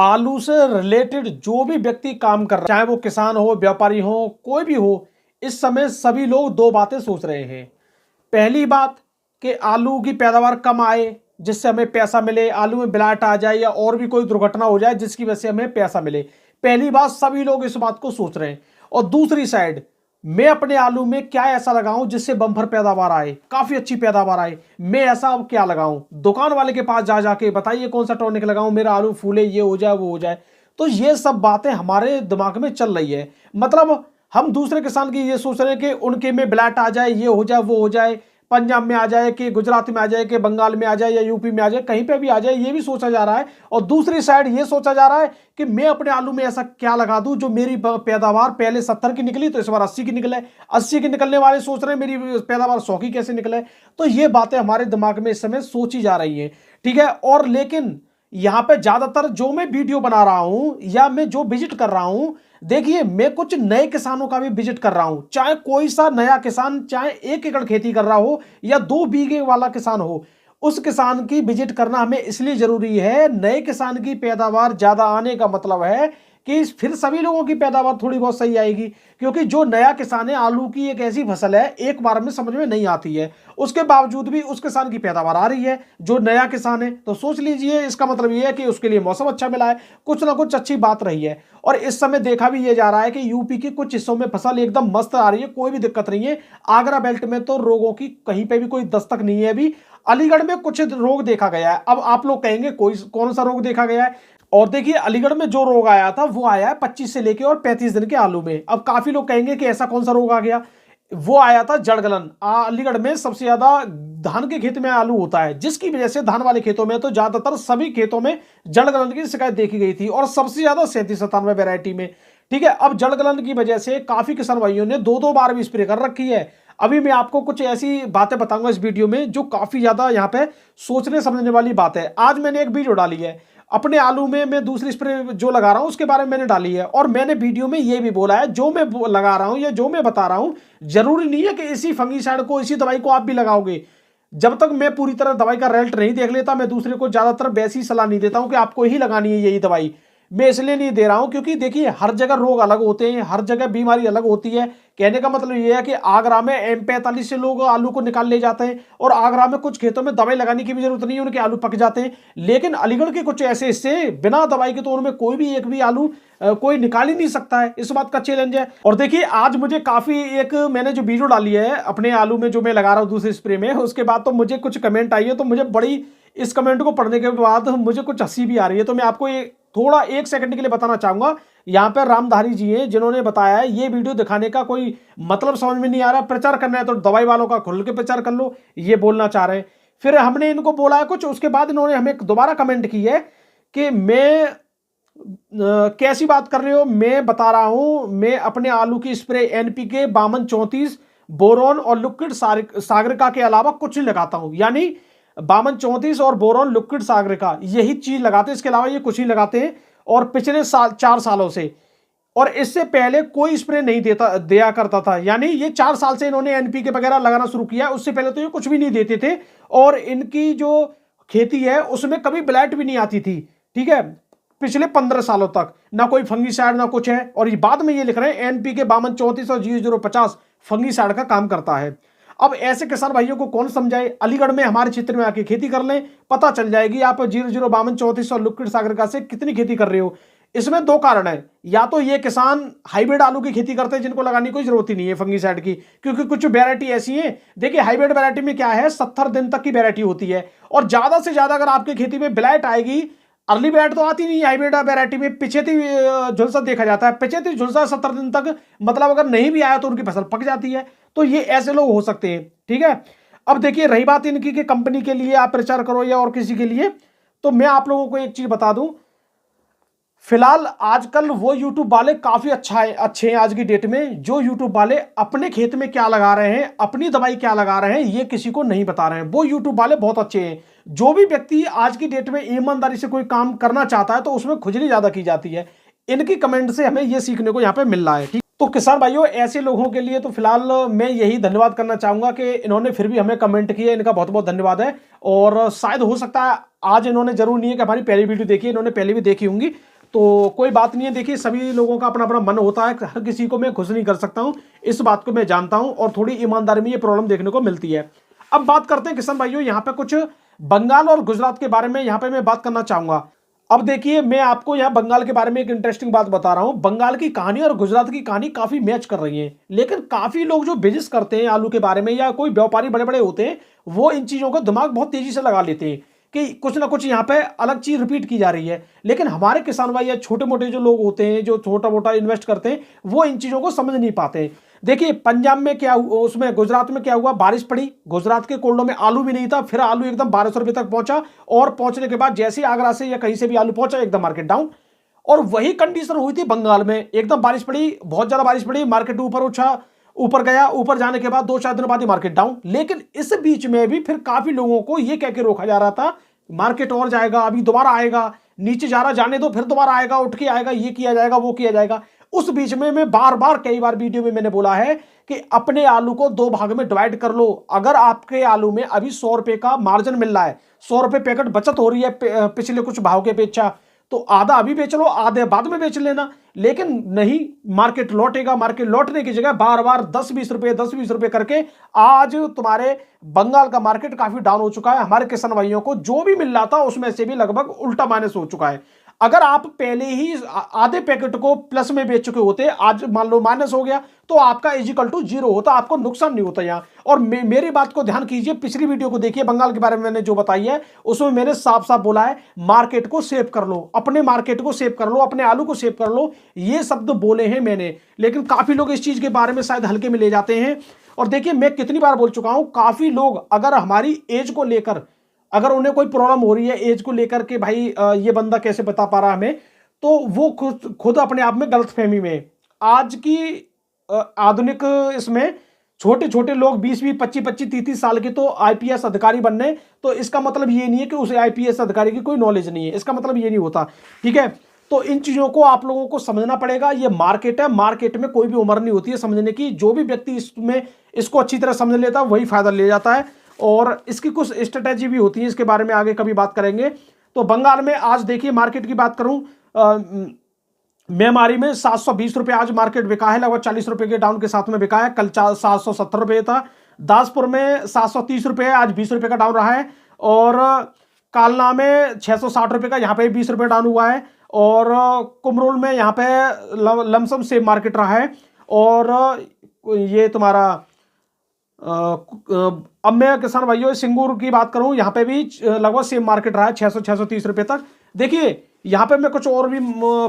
आलू से रिलेटेड जो भी व्यक्ति काम कर रहा है, चाहे वो किसान हो, व्यापारी हो, कोई भी हो, इस समय सभी लोग दो बातें सोच रहे हैं। पहली बात कि आलू की पैदावार कम आए जिससे हमें पैसा मिले, आलू में ब्लाट आ जाए या और भी कोई दुर्घटना हो जाए जिसकी वजह से हमें पैसा मिले। पहली बात, सभी लोग इस बात को सोच रहे हैं। और दूसरी साइड, मैं अपने आलू में क्या ऐसा लगाऊं जिससे बम्पर पैदावार आए, काफी अच्छी पैदावार आए, मैं ऐसा अब क्या लगाऊं? दुकान वाले के पास जा जाके बताइए कौन सा टॉनिक लगाऊं, मेरा आलू फूले, ये हो जाए, वो हो जाए। तो ये सब बातें हमारे दिमाग में चल रही है। मतलब हम दूसरे किसान की ये सोच रहे हैं कि उनके में ब्लैट आ जाए, ये हो जाए, वो हो जाए, पंजाब में आ जाए कि गुजरात में आ जाए कि बंगाल में आ जाए या यूपी में आ जाए, कहीं पे भी आ जाए, ये भी सोचा जा रहा है। और दूसरी साइड ये सोचा जा रहा है कि मैं अपने आलू में ऐसा क्या लगा दूं जो मेरी पैदावार पहले 70 की निकली तो इस बार 80 की निकले, 80 की निकलने वाले सोच रहे हैं मेरी पैदावार 100 की कैसे निकले। तो ये बातें हमारे दिमाग में इस समय सोची जा रही है, ठीक है। और लेकिन यहां पे ज्यादातर जो मैं वीडियो बना रहा हूं या मैं जो विजिट कर रहा हूं, देखिए मैं कुछ नए किसानों का भी विजिट कर रहा हूं। चाहे कोई सा नया किसान, चाहे 1 एकड़ खेती कर रहा हो या 2 बीघे वाला किसान हो, उस किसान की विजिट करना हमें इसलिए जरूरी है। नए किसान की पैदावार ज्यादा आने का मतलब है कि फिर सभी लोगों की पैदावार थोड़ी बहुत सही आएगी। क्योंकि जो नया किसान है, आलू की एक ऐसी फसल है एक बार में समझ में नहीं आती है, उसके बावजूद भी उस किसान की पैदावार आ रही है जो नया किसान है। तो सोच लीजिए, इसका मतलब यह है कि उसके लिए मौसम अच्छा मिला है, कुछ ना कुछ अच्छी बात रही है। और इस समय देखा भी ये जा रहा है कि यूपी के कुछ हिस्सों में फसल एकदम मस्त आ रही है, कोई भी दिक्कत नहीं है। आगरा बेल्ट में तो रोगों की कहीं पे भी कोई दस्तक नहीं है। अभी अलीगढ़ में कुछ रोग देखा गया है। अब आप लोग कहेंगे कोई कौन सा रोग देखा गया है? और देखिए, अलीगढ़ में जो रोग आया था वो आया है 25 से लेके और 35 दिन के आलू में। अब काफी लोग कहेंगे कि ऐसा कौन सा रोग आ गया? वो आया था जड़गलन। अलीगढ़ में सबसे ज्यादा धान के खेत में आलू होता है, जिसकी वजह से धान वाले खेतों में तो ज्यादातर सभी खेतों में जड़गलन की शिकायत देखी गई थी, और सबसे ज्यादा 37-97 वैरायटी में, ठीक है। अब जड़गलन की वजह से काफी किसान भाइयों ने 2-2 बार भी स्प्रे कर रखी है। अभी मैं आपको कुछ ऐसी बातें बताऊंगा इस वीडियो में जो काफी ज्यादा यहाँ पे सोचने समझने वाली बात है। आज मैंने एक वीडियो डाली है अपने आलू में, मैं दूसरी स्प्रे जो लगा रहा हूं उसके बारे में मैंने डाली है, और मैंने वीडियो में ये भी बोला है जो मैं लगा रहा हूं या जो मैं बता रहा हूं, जरूरी नहीं है कि इसी फंगीसाइड को, इसी दवाई को आप भी लगाओगे। जब तक मैं पूरी तरह दवाई का रिजल्ट नहीं देख लेता, मैं दूसरे को ज्यादातर वैसी सलाह नहीं देता हूं कि आपको ही लगानी है यही दवाई। मैं इसलिए नहीं दे रहा हूं क्योंकि देखिए, हर जगह रोग अलग होते हैं, हर जगह बीमारी अलग होती है। कहने का मतलब यह है कि आगरा में M45 से लोग आलू को निकाल ले जाते हैं, और आगरा में कुछ खेतों में दवाई लगाने की भी जरूरत नहीं है, उनके आलू पक जाते हैं। लेकिन अलीगढ़ के कुछ ऐसे हिस्से बिना दवाई के तो उनमें कोई भी एक भी आलू कोई निकाल ही नहीं सकता है। इस बात का चैलेंज है। और देखिए, आज मुझे काफी एक मैंने जो वीडियो डाली है अपने आलू में जो मैं लगा रहा हूं दूसरे स्प्रे में, उसके बाद तो मुझे कुछ कमेंट आई है, तो मुझे बड़ी, इस कमेंट को पढ़ने के बाद मुझे कुछ हंसी भी आ रही है। तो मैं आपको ये थोड़ा 1 सेकंड के लिए बताना चाहूंगा। यहाँ पर रामधारी जी हैं जिन्होंने बताया है, ये वीडियो दिखाने का कोई मतलब समझ में नहीं आ रहा, प्रचार करना है तो दवाई वालों का खुल के प्रचार कर लो, ये बोलना चाह रहे हैं। फिर हमने इनको बोला है कुछ, उसके बाद इन्होंने हमें दोबारा कमेंट की है कि मैं कैसी बात कर रहे हो, मैं बता रहा हूं, मैं अपने आलू की स्प्रे NPK 5234 बोरोन और लिक्विड सागरिका के अलावा कुछ नहीं लगाता हूं। यानी 5234 और बोरोन, लिक्विड सागरिका, यही चीज लगाते हैं, इसके अलावा ये कुछ नहीं लगाते हैं। और पिछले 4 सालों से, और इससे पहले कोई स्प्रे नहीं दिया करता था। यानी ये 4 साल से इन्होंने NPK वगैरह लगाना शुरू किया, उससे पहले तो ये कुछ भी नहीं देते थे। और इनकी जो खेती है उसमें कभी ब्लैट भी नहीं आती थी, ठीक है, पिछले 15 सालों तक ना कोई फंगीसाइड ना कुछ है। और ये बाद में ये लिख रहे हैं NPK 5234 और 0050 फंगीसाइड का काम करता है। अब ऐसे किसान भाइयों को कौन समझाए? अलीगढ़ में हमारे क्षेत्र में आके खेती कर लें, पता चल जाएगी आप 005234 और लिक्विड सागरिका से कितनी खेती कर रहे हो। इसमें 2 कारण है, या तो ये किसान हाइब्रिड आलू की खेती करते हैं जिनको लगाने की कोई जरूरत ही नहीं है फंगीसाइड की, क्योंकि कुछ वैरायटी ऐसी है। देखिए, हाइब्रिड वैरायटी में क्या है, 70 दिन तक की वैरायटी होती है, और ज्यादा से ज्यादा अगर आपकी खेती में ब्लैट आएगी, अर्ली ब्लैट तो आती नहीं है हाइब्रिड वैरायटी में, पिछेती झुलसा देखा जाता है। पिछेती झुलसा 70 दिन तक, मतलब अगर नहीं भी आया तो उनकी फसल पक जाती है। तो ये ऐसे लोग हो सकते हैं, ठीक है। अब देखिए, रही बात इनकी कि कंपनी के लिए आप प्रचार करो या और किसी के लिए, तो मैं आप लोगों को एक चीज बता दूं, फिलहाल आजकल वो यूट्यूब वाले काफी अच्छे हैं आज की डेट में, जो यूट्यूब वाले अपने खेत में क्या लगा रहे हैं, अपनी दवाई क्या लगा रहे हैं, ये किसी को नहीं बता रहे हैं। वो यूट्यूब वाले बहुत अच्छे हैं। जो भी व्यक्ति आज की डेट में ईमानदारी से कोई काम करना चाहता है तो उसमें खुजली ज्यादा की जाती है। इनकी कमेंट से हमें ये सीखने को यहाँ पे मिल रहा है, ठीक। तो किसान भाइयों, ऐसे लोगों के लिए तो फिलहाल मैं यही धन्यवाद करना चाहूंगा कि इन्होंने फिर भी हमें कमेंट किया, इनका बहुत बहुत धन्यवाद है। और शायद हो सकता है आज इन्होंने, जरूर नहीं है कि हमारी पहली वीडियो देखी, इन्होंने पहले भी देखी होंगी, तो कोई बात नहीं है। देखिए सभी लोगों का अपना अपना मन होता है, हर किसी को मैं खुश नहीं कर सकता हूं, इस बात को मैं जानता हूं, और थोड़ी ईमानदारी में ये प्रॉब्लम देखने को मिलती है। अब बात करते हैं किसान भाइयों यहाँ पे कुछ बंगाल और गुजरात के बारे में, यहाँ पे मैं बात करना चाहूंगा। अब देखिए मैं आपको यहाँ बंगाल के बारे में एक इंटरेस्टिंग बात बता रहा हूँ। बंगाल की कहानी और गुजरात की कहानी काफी मैच कर रही है, लेकिन काफी लोग जो बिजनेस करते हैं आलू के बारे में, या कोई व्यापारी बड़े बड़े होते हैं, वो इन चीजों का दिमाग बहुत तेजी से लगा लेते हैं कि कुछ ना कुछ यहाँ पे अलग चीज रिपीट की जा रही है। लेकिन हमारे किसान भाई या छोटे मोटे जो लोग होते हैं, जो छोटा मोटा इन्वेस्ट करते हैं, वो इन चीजों को समझ नहीं पाते। देखिए पंजाब में क्या उसमें गुजरात में क्या हुआ, बारिश पड़ी, गुजरात के कोल्डो में आलू भी नहीं था, फिर आलू एकदम 1200 रुपए तक पहुंचा, और पहुंचने के बाद जैसे ही आगरा से या कहीं से भी आलू पहुंचा एकदम मार्केट डाउन। और वही कंडीशन हुई थी बंगाल में, एकदम बारिश पड़ी, बहुत ज्यादा बारिश पड़ी, मार्केट ऊपर उठा, ऊपर गया, ऊपर जाने के बाद 2-4 दिन बाद ही मार्केट डाउन। लेकिन इस बीच में भी फिर काफी लोगों को यह कह के रोका जा रहा था मार्केट और जाएगा, अभी दोबारा आएगा, नीचे जा रहा जाने दो, फिर दोबारा आएगा, उठ के आएगा, ये किया जाएगा, वो किया जाएगा। उस बीच में मैं बार बार कई बार वीडियो में मैंने बोला है कि अपने आलू को 2 भाग में डिवाइड कर लो। अगर आपके आलू में अभी 100 रुपए का मार्जिन मिल रहा है, 100 रुपए पैकेट बचत हो रही है पिछले कुछ भाव के अपेक्षा, तो आधा अभी बेच लो, आधे बाद में बेच लेना। लेकिन नहीं, मार्केट लौटेगा, मार्केट लौटने की जगह बार बार 10-20 रुपए 10-20 रुपए करके आज तुम्हारे बंगाल का मार्केट काफी डाउन हो चुका है। हमारे किसान भाइयों को जो भी मिल रहा था उसमें से भी लगभग उल्टा माइनस हो चुका है। अगर आप पहले ही आधे पैकेट को प्लस में बेच चुके होते, आज मान लो माइनस हो गया, तो आपका इजिकल टू 0 होता, आपको नुकसान नहीं होता यहाँ। और मेरी बात को ध्यान कीजिए, पिछली वीडियो को देखिए, बंगाल के बारे में मैंने जो बताई है उसमें मैंने साफ साफ बोला है मार्केट को सेव कर लो, अपने मार्केट को सेव कर लो, अपने आलू को सेव कर लो, ये शब्द बोले हैं मैंने। लेकिन काफी लोग इस चीज के बारे में शायद हल्के में ले जाते हैं। और देखिए मैं कितनी बार बोल चुका हूं, काफी लोग अगर हमारी एज को लेकर, अगर उन्हें कोई प्रॉब्लम हो रही है एज को लेकर के, भाई ये बंदा कैसे बता पा रहा हमें, तो वो खुद अपने आप में गलतफहमी में। आज की आधुनिक इसमें छोटे छोटे लोग 20-20, 25-25, 30-30 साल के तो आईपीएस अधिकारी बनने, तो इसका मतलब ये नहीं है कि उसे आईपीएस अधिकारी की कोई नॉलेज नहीं है, इसका मतलब ये नहीं होता। ठीक है, तो इन चीजों को आप लोगों को समझना पड़ेगा। ये मार्केट है, मार्केट में कोई भी उम्र नहीं होती है समझने की। जो भी व्यक्ति इसमें इसको अच्छी तरह समझ लेता है वही फायदा ले जाता है, और इसकी कुछ स्ट्रेटेजी भी होती है, इसके बारे में आगे कभी बात करेंगे। तो बंगाल में आज देखिए मार्केट की बात करूं, मेमारी में 720 रुपए आज मार्केट बिका है, लगभग 40 रुपए के डाउन के साथ में बिका है। कल 770 रुपए था। दासपुर में 730 रुपए है, आज 20 रुपए का डाउन रहा है। और कालना में 660 रुपए का, यहाँ पे 20 रुपए डाउन हुआ है। और कुमरोल में यहाँ पे लमसम सेम मार्केट रहा है। और ये तुम्हारा अब मैं किसान भाइयों सिंगूर की बात करूं, यहाँ पे भी लगभग सेम मार्केट रहा है, 600-630 रुपए तक। देखिए यहाँ पे मैं कुछ और भी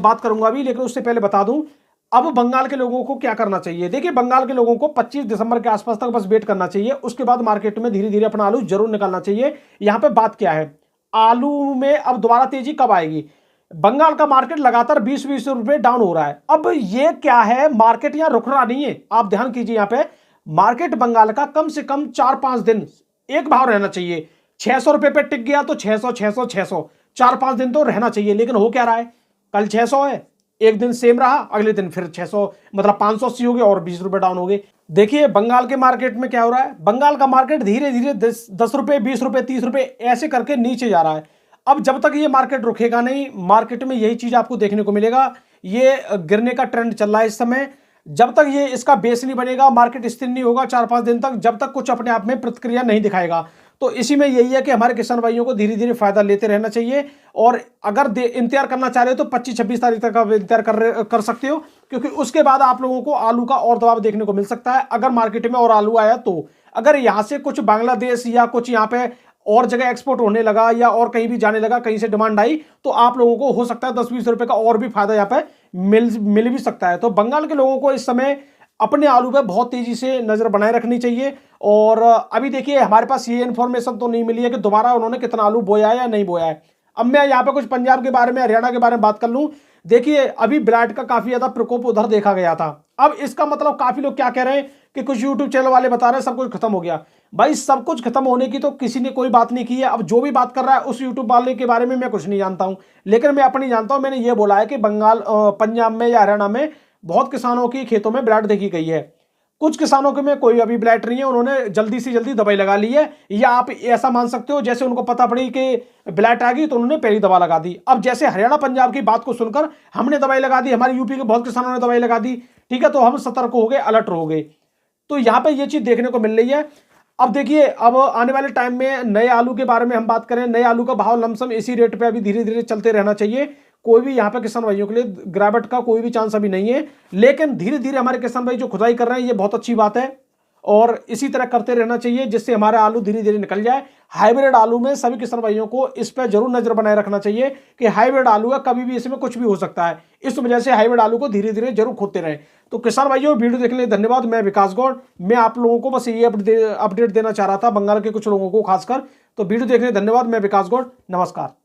बात करूंगा अभी, लेकिन उससे पहले बता दूं अब बंगाल के लोगों को क्या करना चाहिए। देखिए बंगाल के लोगों को 25 दिसंबर के आसपास तक बस वेट करना चाहिए, उसके बाद मार्केट में धीरे धीरे अपना आलू जरूर निकालना चाहिए। यहाँ पे बात क्या है, आलू में अब दोबारा तेजी कब आएगी। बंगाल का मार्केट लगातार 20-20 रुपए डाउन हो रहा है। अब ये क्या है, मार्केट यहाँ रुक रहा नहीं है। आप ध्यान कीजिए, यहाँ पे मार्केट बंगाल का कम से कम 4-5 दिन एक भाव रहना चाहिए। 600 रुपए पे टिक गया तो 600 4-5 दिन तो रहना चाहिए। लेकिन हो क्या रहा है, कल 600 है, एक दिन सेम रहा, अगले दिन फिर 600, मतलब 580 हो गए और 20 रुपए डाउन हो गए। देखिए बंगाल के मार्केट में क्या हो रहा है, बंगाल का मार्केट धीरे धीरे 10 रुपए 20 रुपए 30 रुपए ऐसे करके नीचे जा रहा है। अब जब तक ये मार्केट रुकेगा नहीं, मार्केट में यही चीज आपको देखने को मिलेगा, ये गिरने का ट्रेंड चल रहा है इस समय। जब तक ये इसका बेस नहीं बनेगा, मार्केट स्थिर नहीं होगा 4-5 दिन तक, जब तक कुछ अपने आप में प्रतिक्रिया नहीं दिखाएगा। तो इसी में यही है कि हमारे किसान भाइयों को धीरे धीरे फायदा लेते रहना चाहिए। और अगर इंतजार करना चाह रहे हो तो 25-26 तारीख तक आप इंतजार कर सकते हो, क्योंकि उसके बाद आप लोगों को आलू का और दबाव देखने को मिल सकता है। अगर मार्केट में और आलू आया तो, अगर यहाँ से कुछ बांग्लादेश या कुछ यहाँ पे और जगह एक्सपोर्ट होने लगा या और कहीं भी जाने लगा, कहीं से डिमांड आई, तो आप लोगों को हो सकता है 10-20 रुपए का और भी फायदा यहाँ पे मिल भी सकता है। तो बंगाल के लोगों को इस समय अपने आलू पे बहुत तेजी से नजर बनाए रखनी चाहिए। और अभी देखिए हमारे पास ये इन्फॉर्मेशन तो नहीं मिली है कि दोबारा उन्होंने कितना आलू बोया है या नहीं बोया है। अब मैं यहाँ पे कुछ पंजाब के बारे में, हरियाणा के बारे में बात कर लूं। देखिए अभी ब्लाइट का काफी ज्यादा प्रकोप उधर देखा गया था। अब इसका मतलब काफी लोग क्या कह रहे हैं कि कुछ यूट्यूब चैनल वाले बता रहे हैं सब कुछ खत्म हो गया। भाई सब कुछ खत्म होने की तो किसी ने कोई बात नहीं की है। अब जो भी बात कर रहा है उस यूट्यूब वाले के बारे में मैं कुछ नहीं जानता हूं, लेकिन मैं अपनी जानता हूं। मैंने ये बोला है कि पंजाब में या हरियाणा में बहुत किसानों की खेतों में ब्लाइट देखी गई है। कुछ किसानों के में कोई अभी ब्लाइट नहीं है, उन्होंने जल्दी से जल्दी दवाई लगा ली है, या आप ऐसा मान सकते हो जैसे उनको पता पड़ी कि ब्लाइट आ गई तो उन्होंने पहली दवा लगा दी। अब जैसे हरियाणा पंजाब की बात को सुनकर हमने दवाई लगा दी, हमारे यूपी के बहुत किसानों ने दवाई लगा दी, ठीक है, तो हम सतर्क हो गए, अलर्ट हो गए। तो यहाँ पे ये चीज देखने को मिल रही है। अब देखिए, अब आने वाले टाइम में नए आलू के बारे में हम बात करें, नए आलू का भाव लमसम इसी रेट पे अभी धीरे धीरे चलते रहना चाहिए। कोई भी यहाँ पे किसान भाइयों के लिए गिरावट का कोई भी चांस अभी नहीं है, लेकिन धीरे धीरे हमारे किसान भाई जो खुदाई कर रहे हैं, ये बहुत अच्छी बात है और इसी तरह करते रहना चाहिए, जिससे हमारा आलू धीरे धीरे निकल जाए। हाइब्रिड आलू में सभी किसान भाइयों को इस पर जरूर नजर बनाए रखना चाहिए कि हाइब्रिड आलू है, कभी भी इसमें कुछ भी हो सकता है। इस वजह से हाइब्रिड आलू को धीरे धीरे जरूर खोदते रहे। तो किसान भाइयों, वीडियो देखने के लिए धन्यवाद। मैं विकास गौड़, मैं आप लोगों को बस ये अपडेट देना चाह रहा था, बंगाल के कुछ लोगों को खासकर। तो वीडियो देखने के लिए धन्यवाद। मैं विकास गौड़, नमस्कार।